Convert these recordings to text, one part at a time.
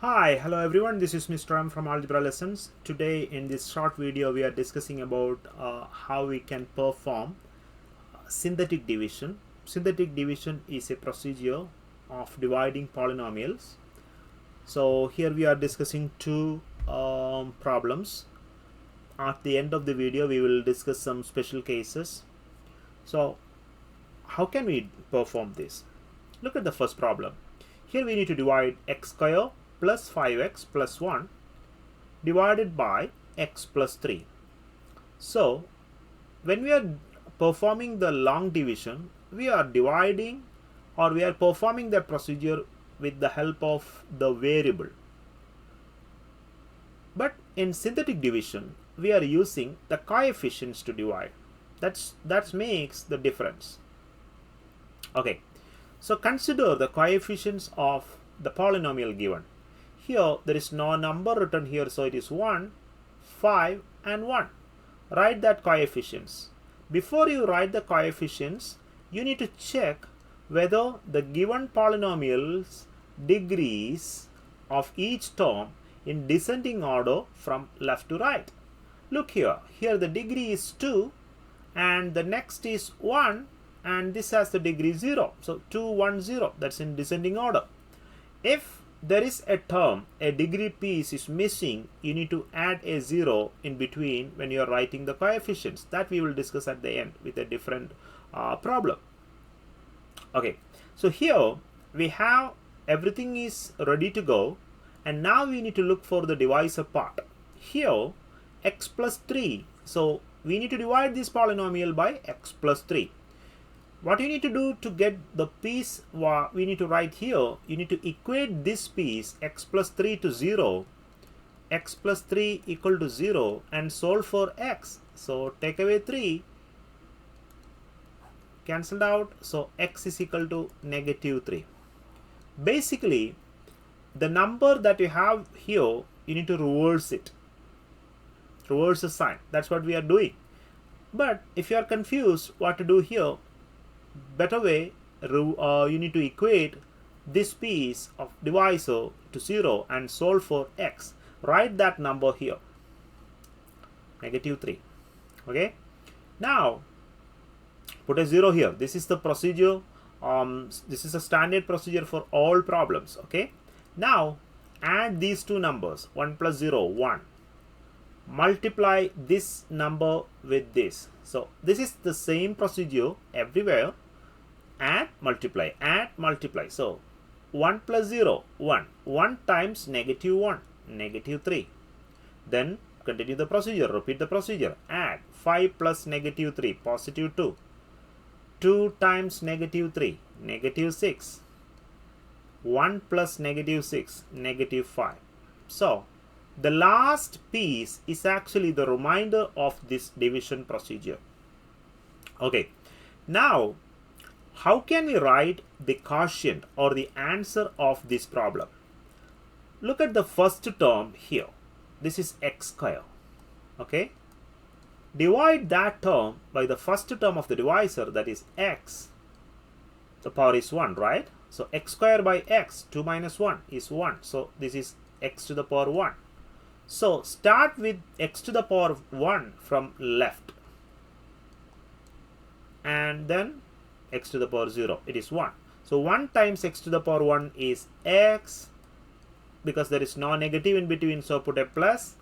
Hi, hello everyone. This is Mr. M from Algebra Lessons. Today in this short video we are discussing about how we can perform synthetic division. Synthetic division is a procedure of dividing polynomials. So here we are discussing two problems. At the end of the video we will discuss some special cases. So how can we perform this? Look at the first problem. Here we need to divide x square plus 5x plus 1 divided by x plus 3. So when we are performing the long division, we are dividing or we are performing that procedure with the help of the variable. But in synthetic division, we are using the coefficients to divide. That makes the difference. Okay, so consider the coefficients of the polynomial given. Here there is no number written here, so it is 1, 5 and 1. Write that coefficients. Before you write the coefficients, you need to check whether the given polynomials degrees of each term in descending order from left to right. Look here the degree is 2 and the next is 1 and this has the degree 0. So 2, 1, 0, that's in descending order. If there is a term, a degree piece is missing, you need to add a 0 in between when you are writing the coefficients. That we will discuss at the end with a different problem. Okay, so here we have everything is ready to go, and now we need to look for the divisor part. Here x plus 3, so we need to divide this polynomial by x plus 3. What you need to do to get the piece we need to write here, you need to equate this piece x plus 3 to 0, x plus 3 equal to 0 and solve for x. So take away 3, cancelled out, so x is equal to negative 3. Basically, the number that you have here, you need to reverse it. Reverse the sign. That's what we are doing. But if you are confused what to do here, better way, you need to equate this piece of divisor to 0 and solve for x. Write that number here, negative 3. Okay, now put a 0 here. This is the procedure. This is a standard procedure for all problems. Okay, now add these two numbers, 1 plus 0, 1. Multiply this number with this. So this is the same procedure everywhere. Add, multiply, add, multiply. So 1 plus 0, 1. 1 times negative 1, negative 3. Then continue the procedure, repeat the procedure. Add 5 plus negative 3, positive 2. 2 times negative 3, negative 6. 1 plus negative 6, negative 5. So the last piece is actually the remainder of this division procedure. Okay, now how can we write the quotient or the answer of this problem? Look at the first term here. This is x square. Okay, divide that term by the first term of the divisor, that is x. The power is 1, right? So x square by x, 2 minus 1 is 1. So this is x to the power 1. So start with x to the power 1 from left and then x to the power 0, it is 1. So 1 times x to the power 1 is x, because there is no negative in between, so put a plus.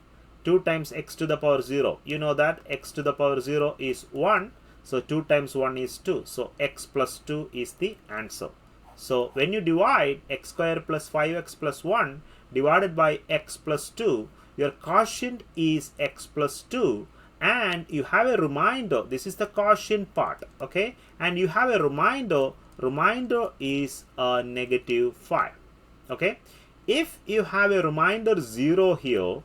2 times x to the power 0, you know that x to the power 0 is 1, so 2 times 1 is 2, so x plus 2 is the answer. So when you divide x square plus 5x plus 1 divided by x plus 2, your quotient is x plus 2, and you have a remainder. This is the quotient part. Okay, and you have a remainder is negative 5. Okay, if you have a remainder 0 here,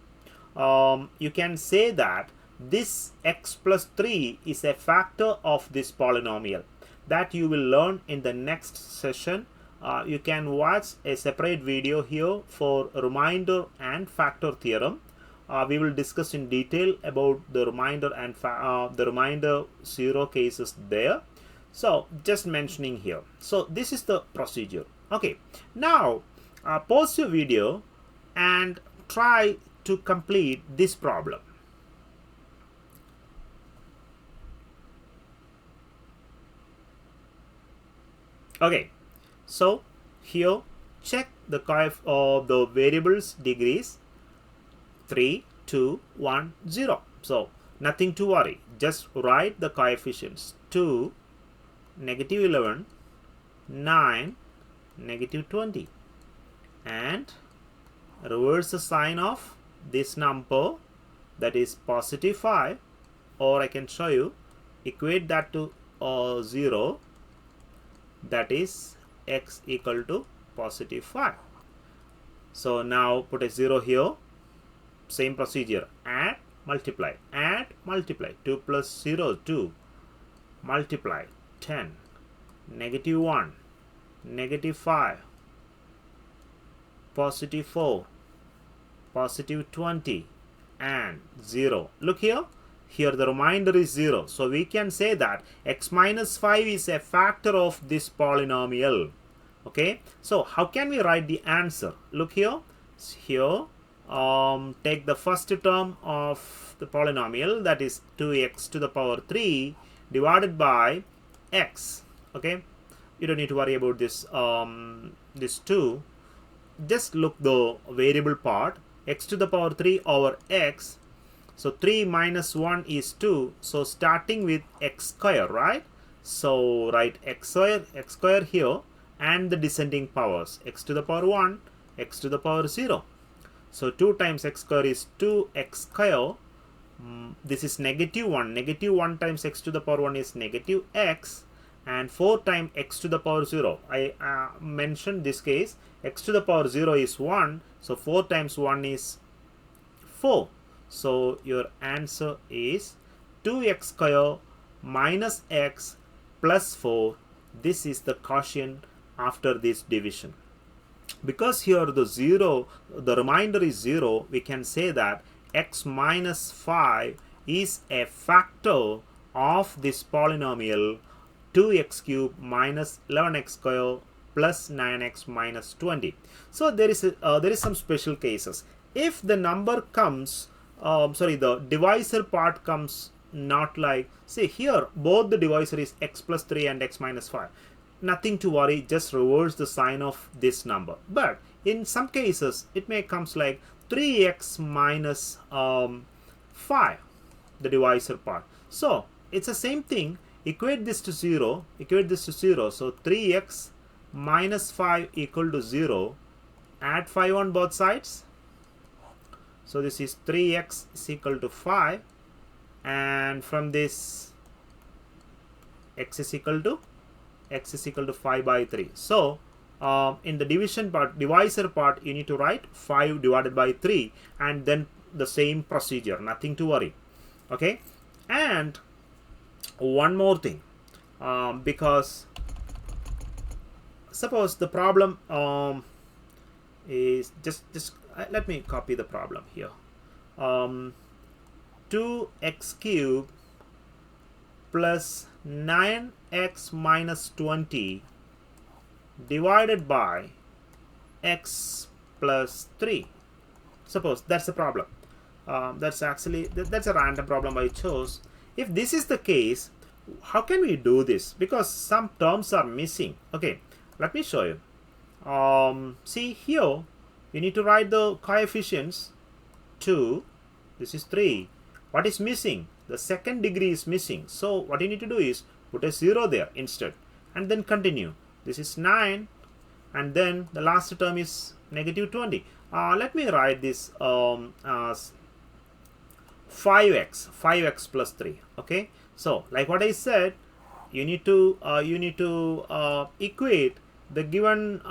you can say that this x plus 3 is a factor of this polynomial. That you will learn in the next session. You can watch a separate video here for remainder and factor theorem. We will discuss in detail about the remainder and the remainder 0 cases there. So just mentioning here. So this is the procedure. Okay, now pause your video, and try to complete this problem. Okay, so here check the the variables degrees 3, 2, 1, 0. So nothing to worry. Just write the coefficients 2, negative 11, 9, negative 20, and reverse the sign of this number, that is positive 5, or I can show you, equate that to 0, that is x equal to positive 5. So now put a 0 here. Same procedure, add, multiply, 2 plus 0, 2, multiply, 10, negative 1, negative 5, positive 4, positive 20, and 0. Look here. Here the remainder is 0. So we can say that x minus 5 is a factor of this polynomial. Okay. So how can we write the answer? Look here. Here, take the first term of the polynomial, that is 2x to the power 3 divided by x. Okay. You don't need to worry about this, this 2. Just look the variable part, x to the power 3 over x. So 3 minus 1 is 2. So starting with x square, right? So write x square here, and the descending powers, x to the power 1, x to the power 0. So 2 times x square is 2x square. This is negative 1. Negative 1 times x to the power 1 is negative x. And 4 times x to the power 0. I mentioned this case, x to the power 0 is 1. So 4 times 1 is 4. So your answer is 2x square minus x plus 4. This is the quotient after this division. Because here the remainder is 0, we can say that x minus 5 is a factor of this polynomial 2x cube minus 11x square plus 9x minus 20. So there is some special cases. If the number comes, the divisor part comes not like, say here both the divisor is x plus 3 and x minus 5. Nothing to worry, just reverse the sign of this number. But in some cases it may comes like 3x minus 5, the divisor part. So it's the same thing. Equate this to 0. So 3x minus 5 equal to 0. Add 5 on both sides. So this is 3x is equal to 5. And from this, x is equal to 5 by 3. So in the divisor part, you need to write 5 divided by 3, and then the same procedure. Nothing to worry. Okay. And one more thing, because suppose the problem is just let me copy the problem here. 2x cube plus 9x minus 20 divided by x plus 3. Suppose that's the problem. That's a random problem I chose. If this is the case, how can we do this? Because some terms are missing. Okay, let me show you. See here, you need to write the coefficients. 2, this is 3. What is missing? The second degree is missing. So what you need to do is put a 0 there instead, and then continue. This is 9, and then the last term is negative 20. Let me write this as 5x plus 3. Okay, so like what I said, you need to equate the given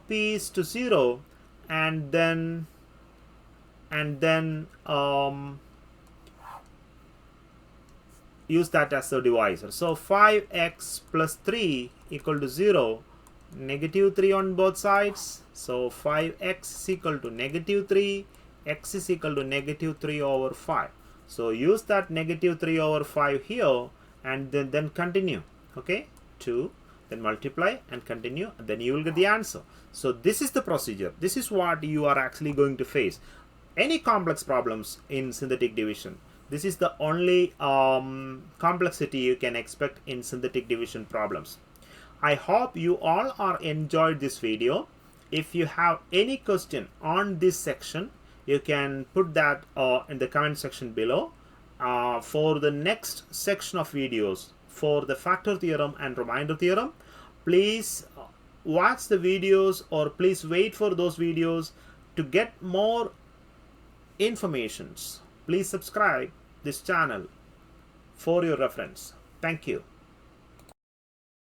p's to 0, and then use that as the divisor. So 5x plus 3 equal to 0, negative 3 on both sides. So 5x is equal to negative 3, x is equal to negative 3 over 5. So use that negative 3 over 5 here, and then continue. Okay, 2. then multiply and continue, and then you will get the answer. So this is the procedure. This is what you are actually going to face. Any complex problems in synthetic division, this is the only complexity you can expect in synthetic division problems. I hope you all are enjoyed this video. If you have any question on this section, you can put that in the comment section below. For the next section of videos for the factor theorem and remainder theorem, please watch the videos, or please wait for those videos to get more informations. Please subscribe this channel for your reference. Thank you.